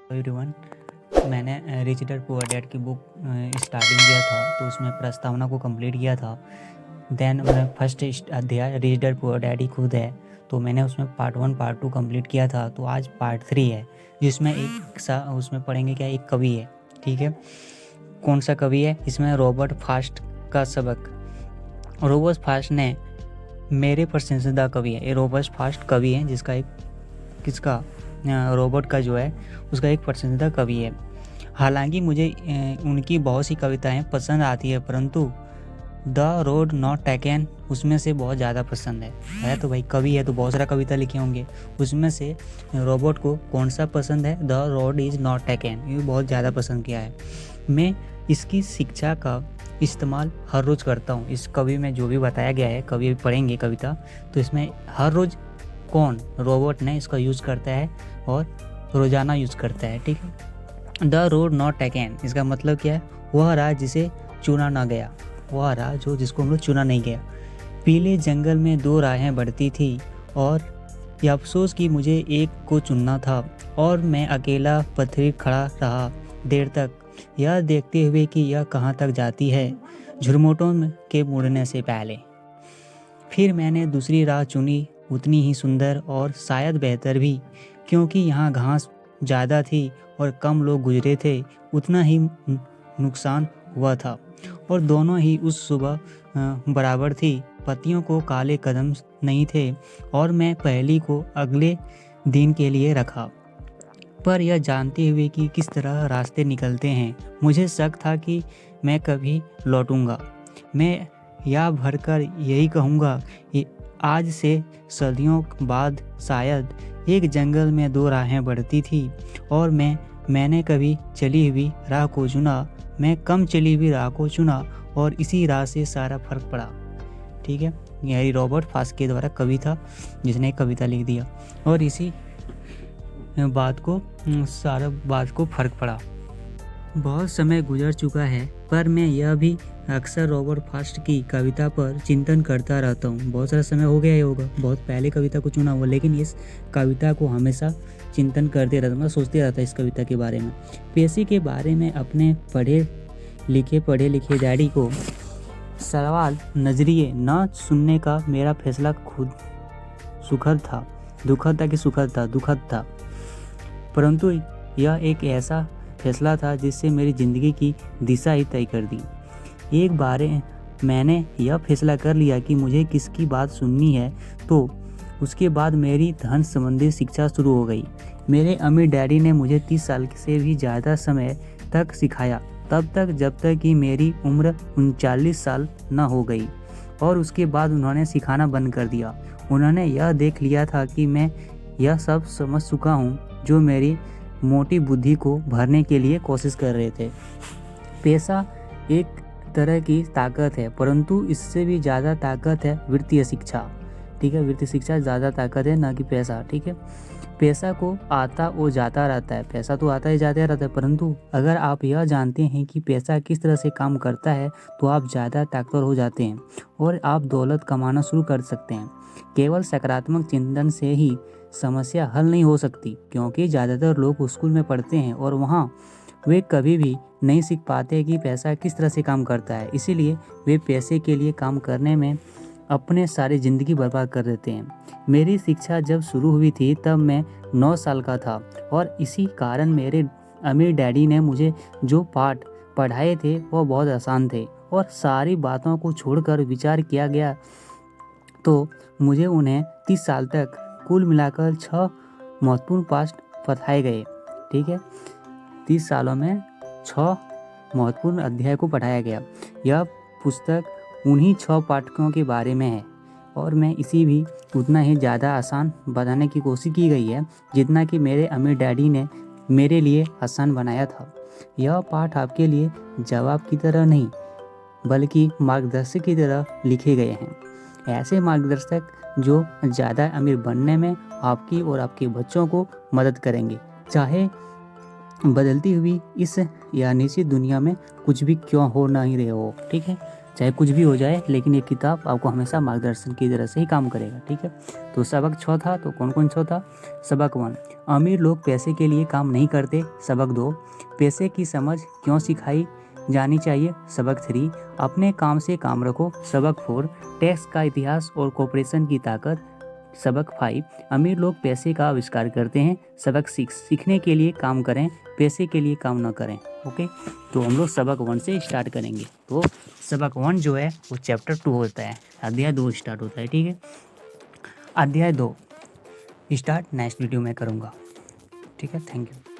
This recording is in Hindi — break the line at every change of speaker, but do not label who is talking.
एवरीवन, मैंने रिच डैड पुअर डैड की बुक स्टार्टिंग किया था, तो उसमें प्रस्तावना को कंप्लीट किया था। देन मैं फर्स्ट अध्याय rich dad poor dad he खुद है, तो मैंने उसमें पार्ट 1 पार्ट 2 कंप्लीट किया था। तो आज पार्ट 3 है, जिसमें उसमें पढ़ेंगे क्या, एक कवि है। ठीक है, कौन सा कवि है? इसमें रॉबर्ट फास्ट का सबक। रॉबर्ट फास्ट ने मेरे पसंदीदा कवि है। ये रॉबर्ट फास्ट कवि है, जिसका एक किसका रॉबर्ट का जो है उसका एक पसंदीदा कवि है। हालांकि मुझे उनकी बहुत सी कविताएं पसंद आती है, परंतु द रोड नॉट टेकन उसमें से बहुत ज़्यादा पसंद है। तो भाई कवि है तो बहुत सारा कविता लिखे होंगे, उसमें से रॉबर्ट को कौन सा पसंद है? The road is not taken, ये बहुत ज़्यादा पसंद किया है। मैं इसकी शिक्षा का इस्तेमाल हर रोज़ करता हूँ। इस कवि में जो भी बताया गया है, कवि पढ़ेंगे कविता, तो इसमें हर रोज़ कौन, रॉबर्ट ने इसका यूज़ करता है और रोज़ाना यूज़ करता है। ठीक है, द रोड नॉट टेकन इसका मतलब क्या है? वह राह जिसे चुना ना गया, वह राह जिसको हम लोग चुना नहीं गया। पीले जंगल में 2 राहें बढ़ती थी और यह अफसोस कि मुझे एक को चुनना था, और मैं अकेला पथरीर खड़ा रहा देर तक, यह देखते हुए कि यह कहाँ तक जाती है, झुरमुटों के मुड़ने से पहले। फिर मैंने दूसरी राह चुनी, उतनी ही सुंदर और शायद बेहतर भी, क्योंकि यहाँ घास ज़्यादा थी और कम लोग गुजरे थे। उतना ही नुकसान हुआ था, और दोनों ही उस सुबह बराबर थी। पत्तियों को काले कदम नहीं थे, और मैं पहली को अगले दिन के लिए रखा। पर यह जानते हुए कि किस तरह रास्ते निकलते हैं, मुझे शक था कि मैं कभी लौटूंगा। मैं या भरकर यही कहूँगा कि आज से सदियों बाद शायद एक जंगल में 2 राहें बढ़ती थी, और मैंने कभी चली हुई राह को चुना, मैं कम चली हुई राह को चुना, और इसी राह से सारा फर्क पड़ा। ठीक है, यही रॉबर्ट फास्ट के द्वारा कवि था, जिसने एक कविता लिख दिया, और इसी बात को फर्क पड़ा। बहुत समय गुजर चुका है, पर मैं यह भी अक्सर रॉबर्ट फास्ट की कविता पर चिंतन करता रहता हूँ। बहुत सारा समय हो गया ही होगा, बहुत पहले कविता को चुना हुआ, लेकिन इस कविता को हमेशा चिंतन करते रहता, मैं सोचते रहता इस कविता के बारे में। पेशी के बारे में अपने पढ़े लिखे डैडी को सवाल नजरिए न सुनने का मेरा फैसला खुद दुखद था, परंतु यह एक ऐसा फैसला था जिससे मेरी ज़िंदगी की दिशा ही तय कर दी। एक बार मैंने यह फैसला कर लिया कि मुझे किसकी बात सुननी है, तो उसके बाद मेरी धन संबंधी शिक्षा शुरू हो गई। मेरे अमीर डैडी ने मुझे 30 साल से भी ज़्यादा समय तक सिखाया, तब तक जब तक कि मेरी उम्र 39 साल न हो गई, और उसके बाद उन्होंने सिखाना बंद कर दिया। उन्होंने यह देख लिया था कि मैं यह सब समझ चुका हूँ जो मेरी मोटी बुद्धि को भरने के लिए कोशिश कर रहे थे। पैसा एक तरह की ताकत है, परंतु इससे भी ज़्यादा ताकत है वित्तीय शिक्षा। ठीक है, वित्तीय शिक्षा ज़्यादा ताकत है, ना कि पैसा। ठीक है, पैसा को आता और जाता रहता है, पैसा तो आता ही जाता रहता है, परंतु अगर आप यह जानते हैं कि पैसा किस तरह से काम करता है, तो आप ज़्यादा ताकतवर हो जाते हैं और आप दौलत कमाना शुरू कर सकते हैं। केवल सकारात्मक चिंतन से ही समस्या हल नहीं हो सकती, क्योंकि ज़्यादातर लोग स्कूल में पढ़ते हैं और वहाँ वे कभी भी नहीं सीख पाते कि पैसा किस तरह से काम करता है, इसीलिए वे पैसे के लिए काम करने में अपने सारी ज़िंदगी बर्बाद कर देते हैं। मेरी शिक्षा जब शुरू हुई थी तब मैं 9 साल का था, और इसी कारण मेरे अमीर डैडी ने मुझे जो पाठ पढ़ाए थे वो बहुत आसान थे, और सारी बातों को छोड़कर विचार किया गया तो मुझे उन्हें 30 साल तक कुल मिलाकर 6 महत्वपूर्ण पाठ पढ़ाए गए। ठीक है, 30 सालों में 6 महत्वपूर्ण अध्याय को पढ़ाया गया। यह पुस्तक उन्हीं 6 पाठकों के बारे में है, और मैं इसी भी उतना ही ज़्यादा आसान बनाने की कोशिश की गई है जितना कि मेरे अमीर डैडी ने मेरे लिए आसान बनाया था। यह पाठ आपके लिए जवाब की तरह नहीं, बल्कि मार्गदर्शक की तरह लिखे गए हैं। ऐसे मार्गदर्शक जो ज़्यादा अमीर बनने में आपकी और आपके बच्चों को मदद करेंगे, चाहे बदलती हुई इस या निश्चित दुनिया में कुछ भी क्यों हो नहीं रहे हो। ठीक है, चाहे कुछ भी हो जाए, लेकिन ये किताब आपको हमेशा मार्गदर्शन की तरह से ही काम करेगा। ठीक है, तो सबक 6 था, तो कौन कौन 6 था? सबक 1, अमीर लोग पैसे के लिए काम नहीं करते। सबक 2, पैसे की समझ क्यों सिखाई जानी चाहिए। सबक 3, अपने काम से काम रखो। सबक 4, टैक्स का इतिहास और कॉरपोरेशन की ताकत। सबक 5, अमीर लोग पैसे का आविष्कार करते हैं। सबक 6, सीखने के लिए काम करें, पैसे के लिए काम न करें। ओके, तो हम लोग सबक 1 से स्टार्ट करेंगे। तो सबक 1 जो है वो चैप्टर 2 होता है, अध्याय 2 स्टार्ट होता है। ठीक है, अध्याय 2 स्टार्ट नेक्स्ट वीडियो में करूँगा। ठीक है, थैंक यू।